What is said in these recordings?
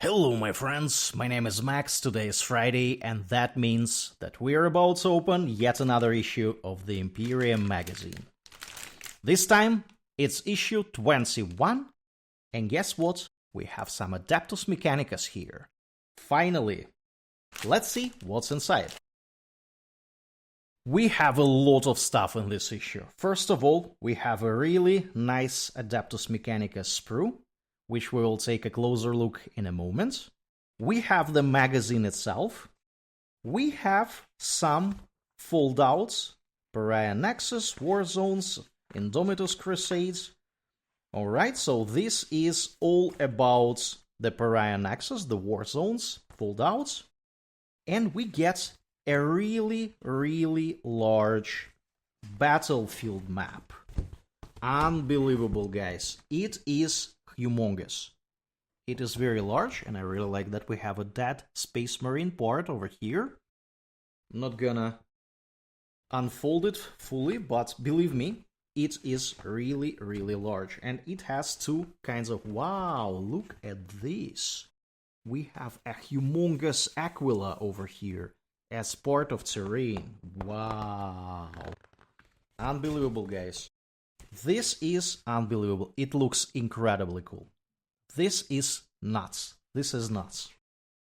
Hello my friends, my name is Max, today is Friday, and that means that we're about to open yet another issue of the Imperium Magazine. This time, it's issue 21, and guess what? We have some Adeptus Mechanicus here. Finally! Let's see what's inside. We have a lot of stuff in this issue. First of all, we have a really nice Adeptus Mechanicus sprue, which we will take a closer look in a moment. We have the magazine itself. We have some foldouts, Pariah Nexus, War Zones, Indomitus Crusades. Alright, so this is all about the Pariah Nexus, the War Zones, foldouts. And we get a really large battlefield map. Unbelievable, guys. It is humongous. It is very large, and I really like that we have a dead Space Marine part over here. I'm not gonna unfold it fully, but believe me, it is really large. And it has two kinds of... Wow, look at this. We have a humongous Aquila over here as part of terrain. Wow. Unbelievable, guys. This is unbelievable. It looks incredibly cool. This is nuts. This is nuts.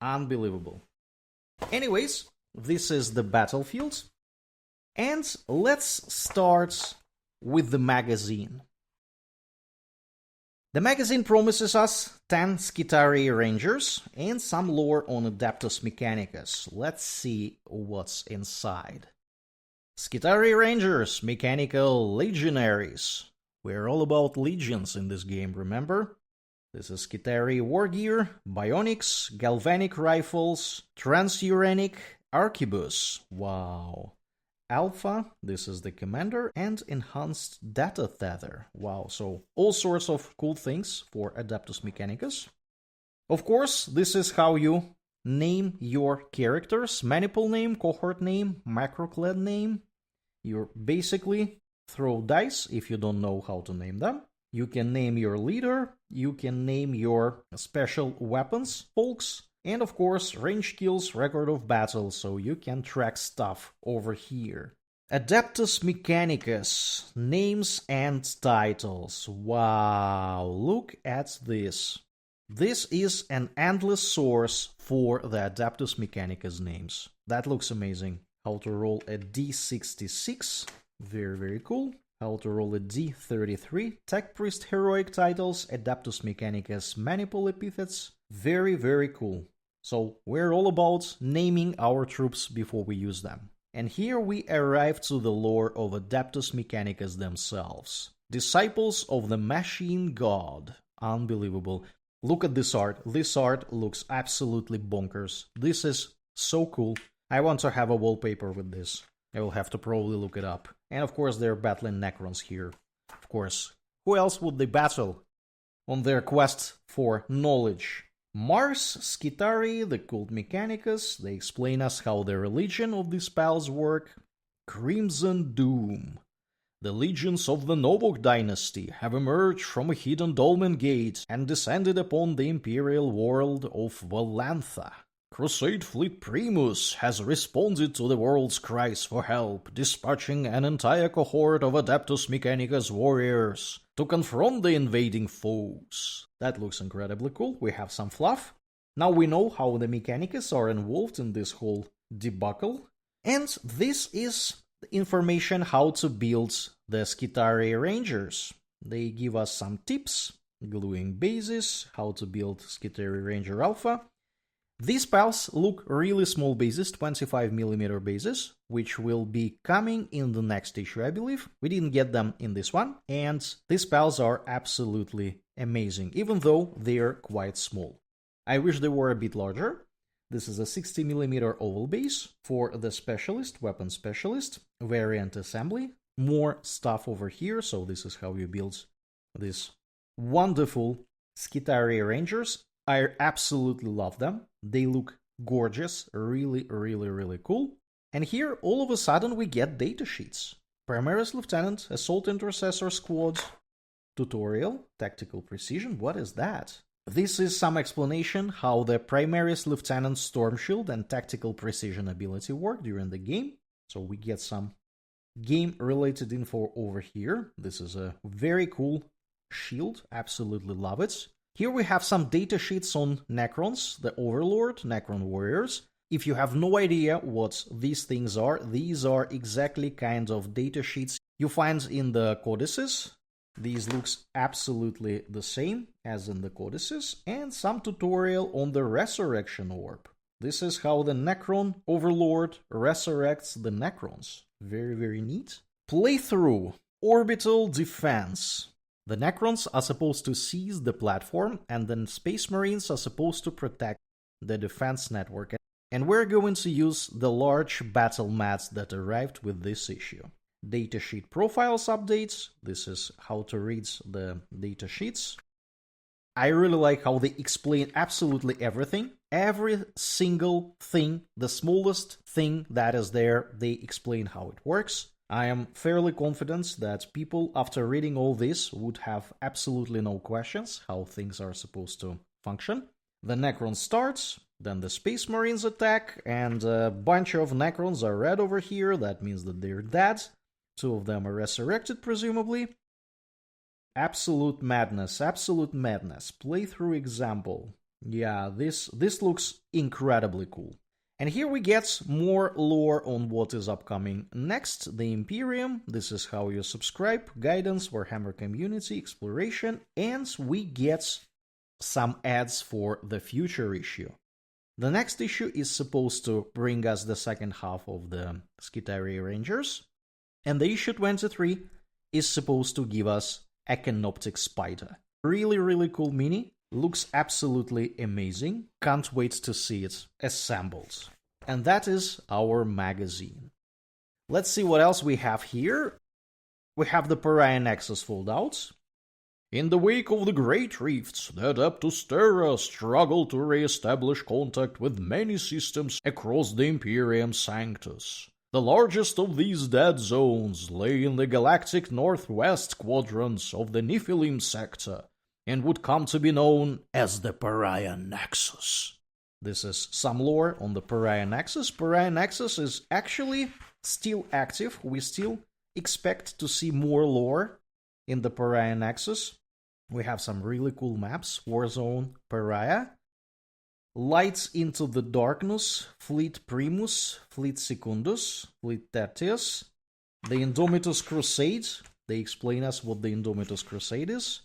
Unbelievable. Anyways, this is the battlefield. And let's start with the magazine. The magazine promises us 10 Skitarii Rangers and some lore on Adeptus Mechanicus. Let's see what's inside. Skitarii Rangers, Mechanical Legionaries. We're all about legions in this game, remember? This is Skitarii War Gear, Bionics, Galvanic Rifles, Transuranic Arquebus. Wow. Alpha, this is the Commander, and Enhanced Data Tether. Wow, so all sorts of cool things for Adeptus Mechanicus. Of course, this is how you name your characters. Maniple name, cohort name, macroclad name. You basically throw dice if you don't know how to name them. You can name your leader, you can name your special weapons, folks, and of course range kills, record of battle, so you can track stuff over here. Adeptus Mechanicus, names and titles. Wow, look at this. This is an endless source for the Adeptus Mechanicus names. That looks amazing. How to roll a D66, very cool. How to roll a D33, Tech Priest heroic titles, Adeptus Mechanicus maniple epithets, very cool. So we're all about naming our troops before we use them. And here we arrive to the lore of Adeptus Mechanicus themselves. Disciples of the Machine God. Unbelievable. Look at this art. This art looks absolutely bonkers. This is so cool. I want to have a wallpaper with this. I will have to probably look it up. And of course they're battling Necrons here. Of course. Who else would they battle on their quest for knowledge? Mars Skitarii, the Cult Mechanicus. They explain us how the religion of these pals work. Crimson Doom. The legions of the Novok dynasty have emerged from a hidden dolmen gate and descended upon the imperial world of Valantha. Crusade Fleet Primus has responded to the world's cries for help, dispatching an entire cohort of Adeptus Mechanicus warriors to confront the invading foes. That looks incredibly cool. We have some fluff. Now we know how the Mechanicus are involved in this whole debacle. And this is information how to build the Skitarii Rangers. They give us some tips, gluing bases, how to build Skitarii Ranger Alpha. These pals look really small bases, 25mm bases, which will be coming in the next issue, I believe. We didn't get them in this one, and these pals are absolutely amazing, even though they're quite small. I wish they were a bit larger. This is a 60mm oval base for the specialist, weapon specialist, variant assembly. More stuff over here, so this is how you build these wonderful Skitarii Rangers. I absolutely love them. They look gorgeous, really cool. And here, all of a sudden, we get datasheets. Primaris Lieutenant, Assault Intercessor Squad, Tutorial, Tactical Precision, what is that? This is some explanation how the Primaris Lieutenant Storm Shield and Tactical Precision ability work during the game. So we get some game-related info over here. This is a very cool shield, absolutely love it. Here we have some datasheets on Necrons, the Overlord, Necron Warriors. If you have no idea what these things are, these are exactly kind of datasheets you find in the codices. These looks absolutely the same as in the codices, and some tutorial on the Resurrection Orb. This is how the Necron Overlord resurrects the Necrons. Very, very neat. Playthrough. Orbital Defense. The Necrons are supposed to seize the platform, and then Space Marines are supposed to protect the defense network. And we're going to use the large battle mats that arrived with this issue. Datasheet profiles updates. This is how to read the datasheets. I really like how they explain absolutely everything. Every single thing, the smallest thing that is there, they explain how it works. I am fairly confident that people, after reading all this, would have absolutely no questions how things are supposed to function. The Necron starts, then the Space Marines attack, and a bunch of Necrons are red over here. That means that they're dead. 2 of them are resurrected, presumably. Absolute madness, absolute madness. Playthrough example. Yeah, this looks incredibly cool. And here we get more lore on what is upcoming next. The Imperium, this is how you subscribe, guidance, Warhammer community, exploration, and we get some ads for the future issue. The next issue is supposed to bring us the second half of the Skitarii Rangers, and the issue 23 is supposed to give us a Canoptic Spider. Really, really cool mini. Looks absolutely amazing. Can't wait to see it assembled. And that is our magazine. Let's see what else we have here. We have the Pariah Nexus foldouts. In the wake of the Great Rifts, the Adeptus Terra struggled to re-establish contact with many systems across the Imperium Sanctus. The largest of these dead zones lay in the galactic northwest quadrant of the Nephilim sector, and would come to be known as the Pariah Nexus. This is some lore on the Pariah Nexus. Pariah Nexus is actually still active. We still expect to see more lore in the Pariah Nexus. We have some really cool maps. Warzone, Pariah. Lights into the Darkness, Fleet Primus, Fleet Secundus, Fleet Tertius. The Indomitus Crusade. They explain us what the Indomitus Crusade is.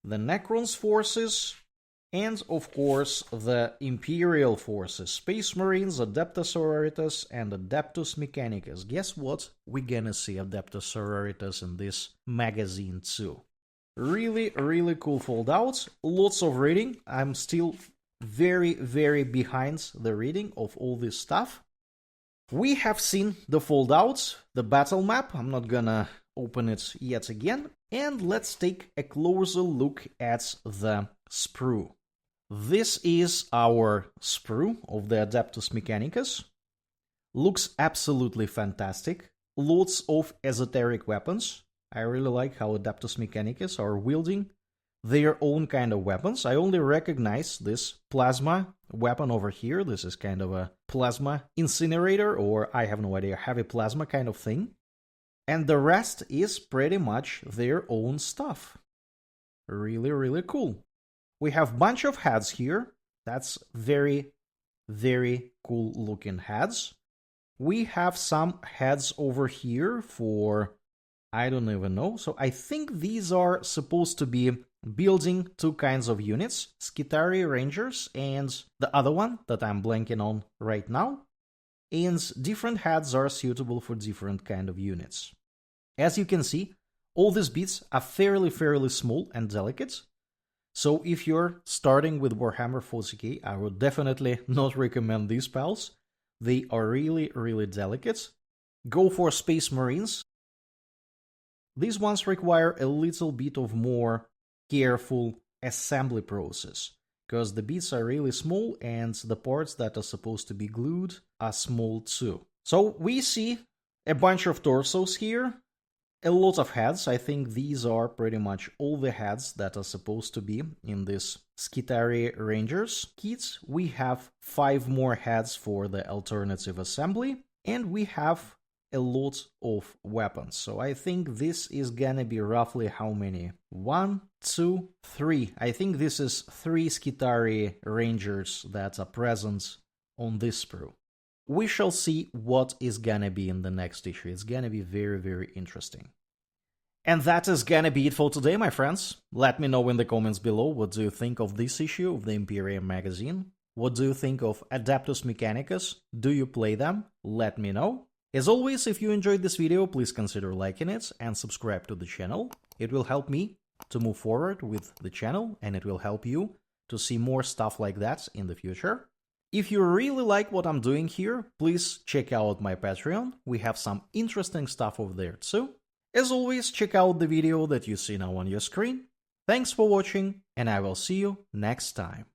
The Necrons forces, and of course the Imperial forces, Space Marines, Adeptus Sororitas, and Adeptus Mechanicus. Guess what? We're gonna see Adeptus Sororitas in this magazine too. Really, really cool foldouts. Lots of reading. I'm still very, very behind the reading of all this stuff. We have seen the foldouts, the battle map. I'm not gonna open it yet again. And let's take a closer look at the sprue. This is our sprue of the Adeptus Mechanicus. Looks absolutely fantastic. Lots of esoteric weapons. I really like how Adeptus Mechanicus are wielding their own kind of weapons. I only recognize this plasma weapon over here. This is kind of a plasma incinerator, or I have no idea, heavy plasma kind of thing. And the rest is pretty much their own stuff. Really, really cool. We have a bunch of heads here. That's very, very cool looking heads. We have some heads over here for, I don't even know. So I think these are supposed to be building 2 kinds of units, Skitarii Rangers and the other one that I'm blanking on right now. And different heads are suitable for different kind of units. As you can see, all these bits are fairly small and delicate. So if you're starting with Warhammer 40k, I would definitely not recommend these pals. They are really, really delicate. Go for Space Marines. These ones require a little bit of more careful assembly process, because the bits are really small and the parts that are supposed to be glued are small too. So we see a bunch of torsos here, a lot of heads. I think these are pretty much all the heads that are supposed to be in this Skitarii Rangers kits. We have 5 more heads for the alternative assembly, and we have a lot of weapons. So I think this is gonna be roughly how many? 1, 2, 3. I think this is 3 Skitarii Rangers that are present on this sprue. We shall see what is gonna be in the next issue. It's gonna be very, very interesting. And that is gonna be it for today, my friends. Let me know in the comments below, what do you think of this issue of the Imperium magazine? What do you think of Adeptus Mechanicus? Do you play them? Let me know. As always, if you enjoyed this video, please consider liking it and subscribe to the channel. It will help me to move forward with the channel, and it will help you to see more stuff like that in the future. If you really like what I'm doing here, please check out my Patreon. We have some interesting stuff over there too. As always, check out the video that you see now on your screen. Thanks for watching, and I will see you next time.